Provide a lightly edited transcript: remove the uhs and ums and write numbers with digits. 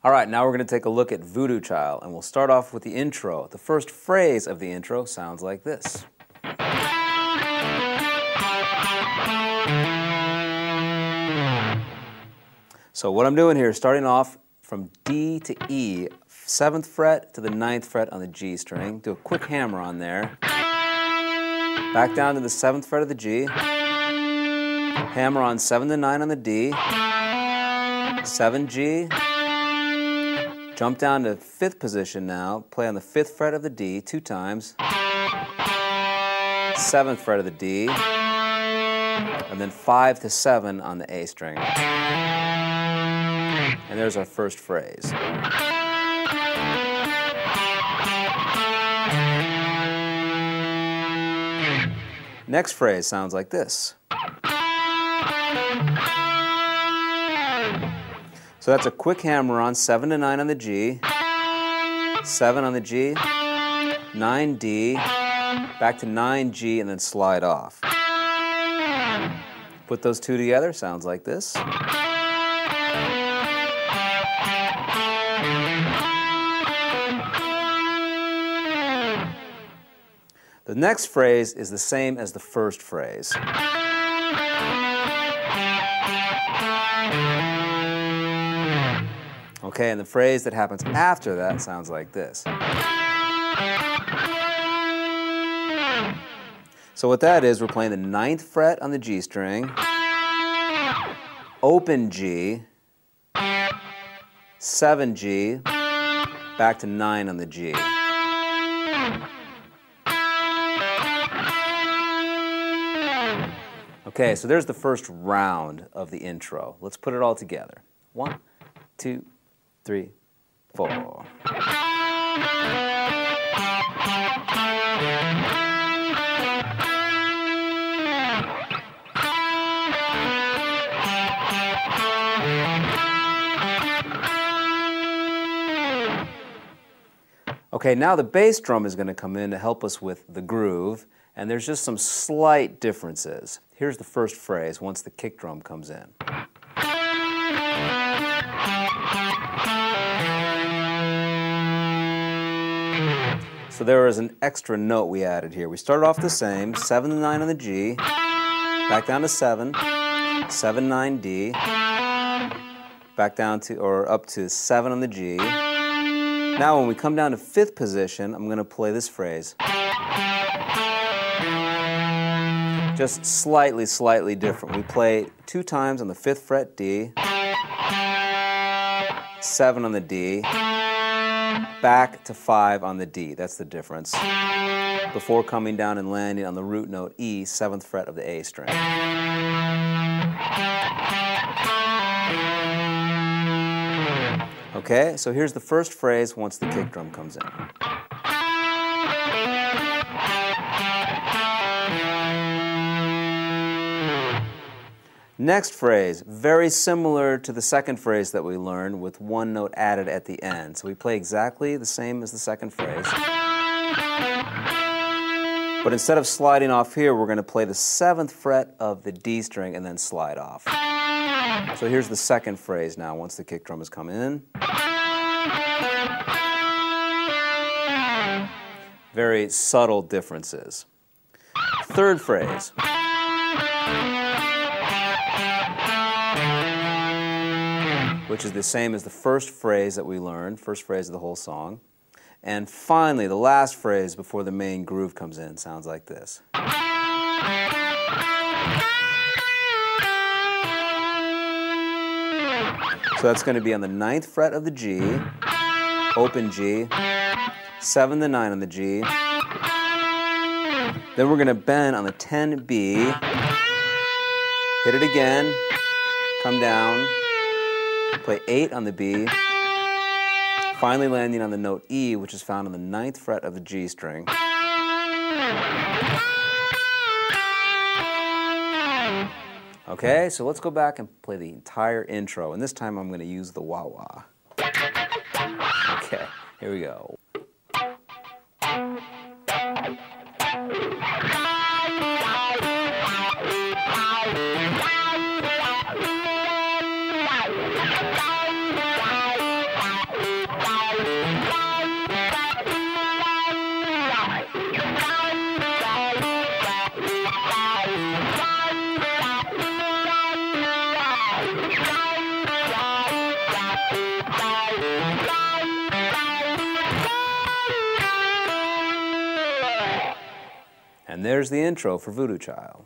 All right, now we're going to take a look at Voodoo Child, and we'll start off with the intro. The first phrase of the intro sounds like this. So what I'm doing here is starting off from D to E, 7th fret to the 9th fret on the G string. Do a quick hammer on there. Back down to the 7th fret of the G. Hammer on 7 to 9 on the D. 7G. Jump down to 5th position now. Play on the 5th fret of the D 2 times. 7th fret of the D. And then 5 to 7 on the A string. And there's our first phrase. Next phrase sounds like this. So that's a quick hammer on 7 to 9 on the G, 7 on the G, 9D, back to 9G, and then slide off. Put those two together, sounds like this. The next phrase is the same as the first phrase. Okay, and the phrase that happens after that sounds like this. So what that is, we're playing the 9th fret on the G string, open G, 7G, back to 9 on the G. Okay, so there's the first round of the intro. Let's put it all together. 1, 2, 3, 4. Okay, now the bass drum is going to come in to help us with the groove, and there's just some slight differences. Here's the first phrase once the kick drum comes in. So there is an extra note we added here. We started off the same, 7 to 9 on the G, back down to 7, 7, 9, D, back down to, or up to 7 on the G. Now when we come down to 5th position, I'm going to play this phrase. Just slightly different. We play 2 times on the 5th fret D, 7 on the D, back to 5 on the D. That's the difference. Before coming down and landing on the root note E, 7th fret of the A string. Okay, so here's the first phrase once the kick drum comes in. Next phrase, very similar to the second phrase that we learned with one note added at the end. So we play exactly the same as the second phrase. But instead of sliding off here, we're going to play the 7th fret of the D string and then slide off. So here's the second phrase now once the kick drum has come in. Very subtle differences. Third phrase. Which is the same as the first phrase that we learned, first phrase of the whole song. And finally, the last phrase before the main groove comes in sounds like this. So that's going to be on the 9th fret of the G, open G, 7 to 9 on the G. Then we're going to bend on the 10B, hit it again, come down, play 8 on the B, finally landing on the note E, which is found on the 9th fret of the G string. Okay, so let's go back and play the entire intro, and this time I'm going to use the wah-wah. Okay, here we go. And there's the intro for Voodoo Child.